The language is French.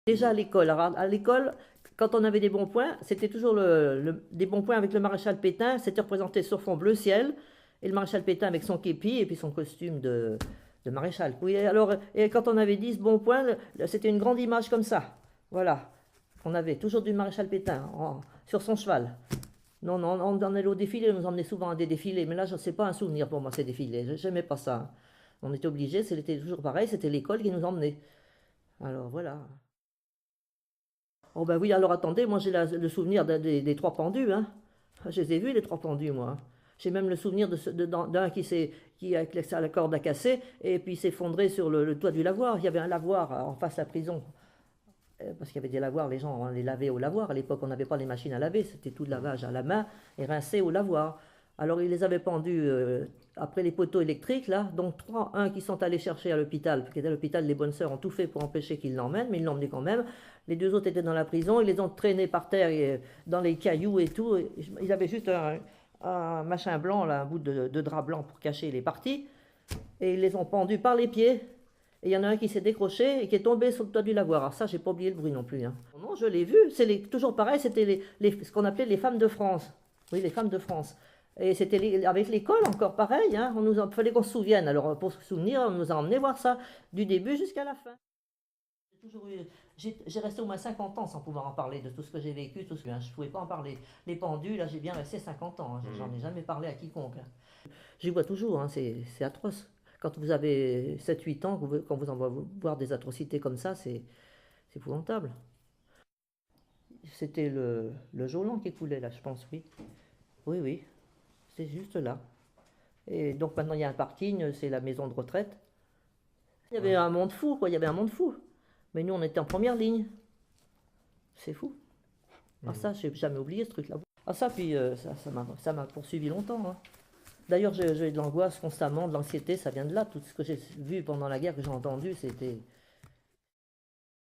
Déjà à l'école. Alors, à l'école, quand on avait des bons points, c'était toujours des bons points avec le maréchal Pétain. C'était représenté sur fond bleu ciel. Et le maréchal Pétain avec son képi et puis son costume de maréchal. Oui, alors, et quand on avait 10 bons points, c'était une grande image comme ça. Voilà. On avait toujours du maréchal Pétain sur son cheval. Non, non, on en allait au défilé, on nous emmenait souvent à des défilés. Mais là, je ne sais pas un souvenir pour moi, ces défilés. Je n'aimais pas ça. On était obligés, c'était toujours pareil, c'était l'école qui nous emmenait. Alors voilà. Oh ben oui, alors attendez, moi j'ai le souvenir des trois pendus, hein. Je les ai vus, les trois pendus, moi. J'ai même le souvenir d'un qui avec la corde a cassé et puis s'est effondré sur le toit du lavoir. Il y avait un lavoir en face de la prison. Parce qu'il y avait des lavoirs, les gens les lavaient au lavoir. À l'époque, on n'avait pas les machines à laver, c'était tout le lavage à la main et rincé au lavoir. Alors, ils les avaient pendus après les poteaux électriques, là. Donc, trois, un qui sont allés chercher à l'hôpital, parce qu'à l'hôpital, les bonnes sœurs ont tout fait pour empêcher qu'ils l'emmènent, mais ils l'emmenaient quand même. Les deux autres étaient dans la prison, ils les ont traînés par terre, dans les cailloux et tout. Ils avaient juste un machin blanc, là, un bout de drap blanc pour cacher les parties, et ils les ont pendus par les pieds. Et il y en a un qui s'est décroché et qui est tombé sur le toit du lavoir. Alors ça, j'ai pas oublié le bruit non plus, hein. Non, je l'ai vu. Toujours pareil, c'était ce qu'on appelait les femmes de France. Oui, les femmes de France. Et c'était avec l'école encore pareil, hein. Fallait qu'on se souvienne. Alors pour se souvenir, on nous a emmenés voir ça du début jusqu'à la fin. J'ai resté au moins 50 ans sans pouvoir en parler de tout ce que j'ai vécu, tout ce que je ne pouvais pas en parler. Les pendus, là, j'ai bien resté 50 ans, hein. J'en ai jamais parlé à quiconque, hein. J'y vois toujours, hein, c'est atroce. Quand vous avez 7 8 ans, quand vous en voyez voir des atrocités comme ça, c'est épouvantable. C'était le Jolan qui coulait là, je pense, oui. Oui, oui, c'est juste là. Et donc maintenant il y a un parking, c'est la maison de retraite. Il y avait un monde fou, quoi, il y avait un monde fou. Mais nous on était en première ligne. C'est fou. Ah ça, j'ai jamais oublié ce truc-là. Ah ça, puis ça m'a poursuivi longtemps, hein. D'ailleurs, j'ai de l'angoisse constamment, de l'anxiété, ça vient de là. Tout ce que j'ai vu pendant la guerre, que j'ai entendu, c'était